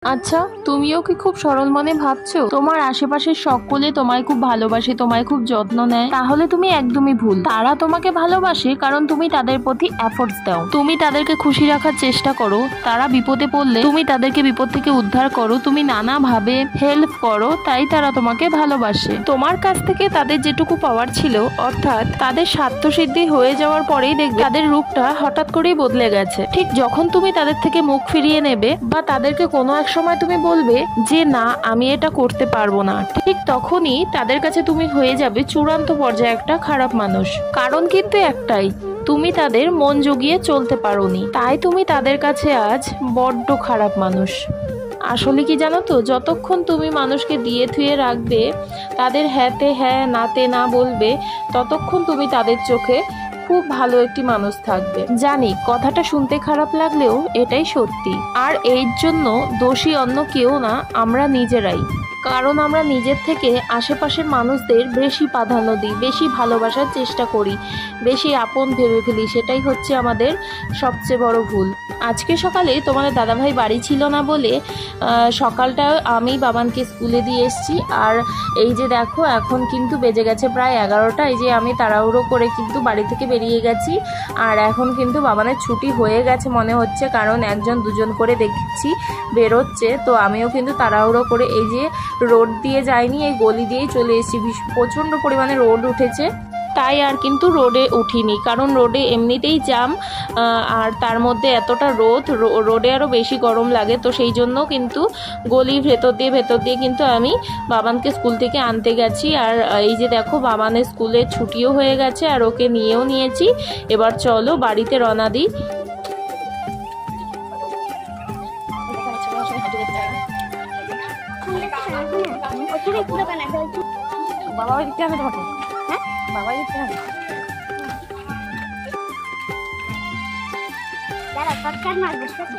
আচ্ছা, তুমিও কি খুব সরল মনে ভাবছো তোমার আশেপাশের সকলে তোমায় খুব ভালোবাসে, তোমায় খুব যত্ন নেয়? তাহলে তুমি একদমই ভুল। তারা তোমাকে ভালোবাসে কারণ তুমি তাদের প্রতি এফোর্টস দাও, তুমি তাদেরকে খুশি রাখার চেষ্টা করো, তারা বিপদে পড়লে তুমি তাদেরকে বিপদ থেকে উদ্ধার করো, তুমি নানাভাবে হেল্প করো, তাই তারা তোমাকে ভালোবাসে। তোমার কাছ থেকে তাদের যেটুকু পাওয়ার ছিল, অর্থাৎ তাদের স্বার্থসিদ্ধি হয়ে যাওয়ার পরেই দেখবে তাদের রূপটা হঠাৎ করেই বদলে গেছে। ঠিক যখন তুমি তাদের থেকে মুখ ফিরিয়ে নেবে বা তাদেরকে কোনো এক সময় তুমি বলবে যে না আমি এটা করতে পারবো না, ঠিক তখনই তাদের কাছে তুমি হয়ে যাবে চূড়ান্ত পর্যায়ে একটা খারাপ মানুষ। কারণ কিন্তু একটাই, তুমি তাদের মন জুগিয়ে চলতে পারোনি, তাই তুমি তাদের কাছে আজ বড্ড খারাপ মানুষ। আসলে কি জানো তো, যতক্ষণ তুমি মানুষকে দিয়ে থুয়ে রাখবে, তাদের হ্যাঁতে হ্যাঁ নাতে না বলবে, ততক্ষণ তুমি তাদের চোখে খুব ভালো একটি মানুষ থাকবে। জানি কথাটা শুনতে খারাপ লাগলেও এটাই সত্যি। আর এর জন্য দোষী অন্য কেউ না, আমরা নিজেরাই। কারণ আমরা নিজের থেকে আশেপাশের মানুষদের বেশি প্রাধান্য দিই, বেশি ভালোবাসার চেষ্টা করি, বেশি আপন ভেবে ফেলি। সেটাই হচ্ছে আমাদের সবচেয়ে বড় ভুল। আজকে সকালে তোমাদের দাদাভাই বাড়ি ছিল না বলে সকালটা আমি বাবানকে স্কুলে দিয়ে এসেছি। আর এই যে দেখো এখন কিন্তু বেজে গেছে প্রায় 11টা। এই যে আমি তাড়াহুড়ো করে কিন্তু বাড়ি থেকে বেরিয়ে গেছি। আর এখন কিন্তু বাবানের ছুটি হয়ে গেছে মনে হচ্ছে, কারণ একজন দুজন করে দেখছি বেরোচ্ছে। তো আমিও কিন্তু তাড়াহুড়ো করে এই যে রোড দিয়ে যাইনি, এই গলি দিয়েই চলে এসেছি। প্রচণ্ড পরিমাণে রোড উঠেছে, তাই আর কিন্তু রোডে উঠিনি, কারণ রোডে এমনিতেই জ্যাম, আর তার মধ্যে এতটা রোডে আরও বেশি গরম লাগে। তো সেই জন্য কিন্তু গলির ভেতর দিয়ে কিন্তু আমি বাবানকে স্কুল থেকে আনতে গেছি। আর এই যে দেখো বাবানের স্কুলের ছুটিও হয়ে গেছে আর ওকে নিয়েও নিয়েছি। এবার চলো বাড়িতে রওনা দিই। বাবা দিতে হবে তোমাকে, হ্যাঁ বাবা দিতে হবে। দাঁড়া শর্টকাট মারবো, ঠিক আছে?